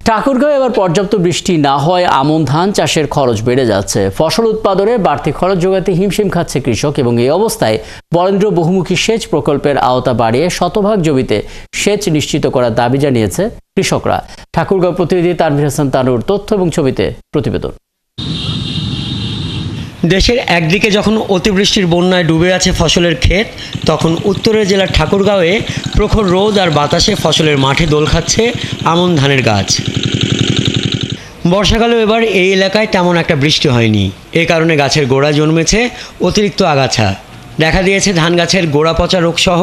ঠাকুরগাঁও এবার পর্যাপ্ত বৃষ্টি না হয় আমন ধান চাষের খরচ বেড়ে যাচ্ছে। ফসল উৎপাদনে বাড়তি খরচ যোগাতে হিমশিম খাচ্ছে কৃষক এবং এই অবস্থায় বরেন্দ্র বহুমুখী সেচ প্রকল্পের আওতা বাড়িয়ে শতভাগ জমিতে সেচ নিশ্চিত করার দাবি জানিয়েছে কৃষকরা। ঠাকুরগাঁও প্রতিনিধি তানভীর হাসান তানুর তথ্য এবং ছবিতে প্রতিবেদন। দেশের একদিকে যখন অতিবৃষ্টির বন্যায় ডুবে আছে ফসলের ক্ষেত, তখন উত্তরের জেলার ঠাকুরগাঁওয়ে প্রখর রোদ আর বাতাসে ফসলের মাঠে দোল খাচ্ছে আমন ধানের গাছ। বর্ষাকালেও এবার এই এলাকায় তেমন একটা বৃষ্টি হয়নি। এ কারণে গাছের গোড়া জন্মেছে অতিরিক্ত আগাছা, দেখা দিয়েছে ধান গাছের গোড়া পচা রোগসহ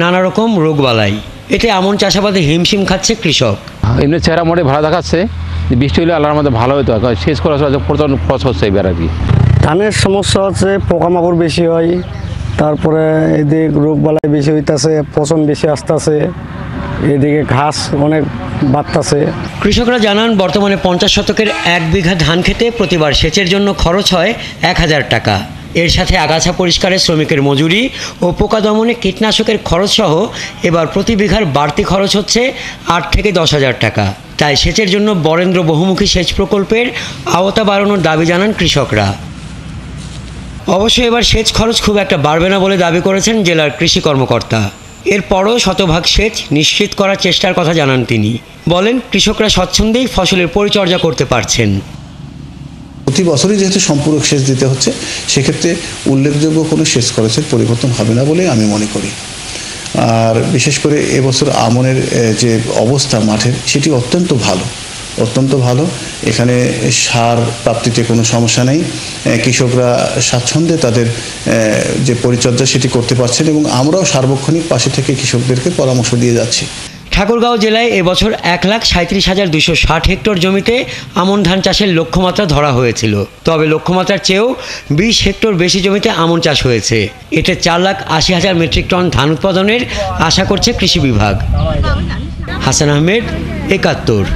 নানা রকম রোগবালাই। এতে আমন চাষাবাদে হিমশিম খাচ্ছে কৃষক। এমনি চেহারা মোটে ভালো দেখাচ্ছে, বৃষ্টি হলে আল্লাহর মধ্যে ভালো হতো, শেষ করা প্রচুর খরচ হচ্ছে এবার আর কি। ধানের সমস্যা হচ্ছে পোকামাকড় বেশি হয়, তারপরে এদিকে রোগবালাই বেশি হইতেছে, পচন বেশি আসতেছে, এদিকে ঘাস অনেক বাড়তেছে। কৃষকরা জানান বর্তমানে 50 শতকের 1 বিঘা ধান খেতে প্রতিবার সেচের জন্য খরচ হয় 1000 টাকা। এর সাথে আগাছা পরিষ্কারে শ্রমিকের মজুরি ও পোকা দমনে কীটনাশকের খরচ সহ এবার প্রতি বিঘার বাড়তি খরচ হচ্ছে 8 থেকে 10,000 টাকা। তাই সেচের জন্য বরেন্দ্র বহুমুখী সেচ প্রকল্পের আওতা বাড়ানোর দাবি জানান কৃষকরা। অবশ্য এবার সেচ খরচ খুব একটা বাড়বে না বলে দাবি করেছেন জেলার কৃষি কর্মকর্তা। এরপরও শতভাগ সেচ নিশ্চিত করার চেষ্টার কথা জানান তিনি। বলেন, কৃষকরা স্বচ্ছন্দেই ফসলের পরিচর্যা করতে পারছেন। প্রতি বছরই যেহেতু সম্পূরক সেচ দিতে হচ্ছে, সেক্ষেত্রে উল্লেখযোগ্য কোনো সেচ খরচের পরিবর্তন হবে না বলে আমি মনে করি। আর বিশেষ করে এবছর আমনের যে অবস্থা মাঠের, সেটি অত্যন্ত ভালো। এখানে সার প্রাপ্তিতে কোনো সমস্যা নেই। কৃষকরা স্বাচ্ছন্দ্যে তাদের যে পরিচর্যা সেটি করতে পারছেন এবং আমরাও সার্বক্ষণিক পাশে থেকে কৃষকদেরকে পরামর্শ দিয়ে যাচ্ছি। ঠাকুরগাঁও জেলায় এবছর 1,37,260 হেক্টর জমিতে আমন ধান চাষের লক্ষ্যমাত্রা ধরা হয়েছিল। তবে লক্ষ্যমাত্রার চেয়েও 20 হেক্টর বেশি জমিতে আমন চাষ হয়েছে। এতে 4,80,000 মেট্রিক টন ধান উৎপাদনের আশা করছে কৃষি বিভাগ। হাসান আহমেদ, 71।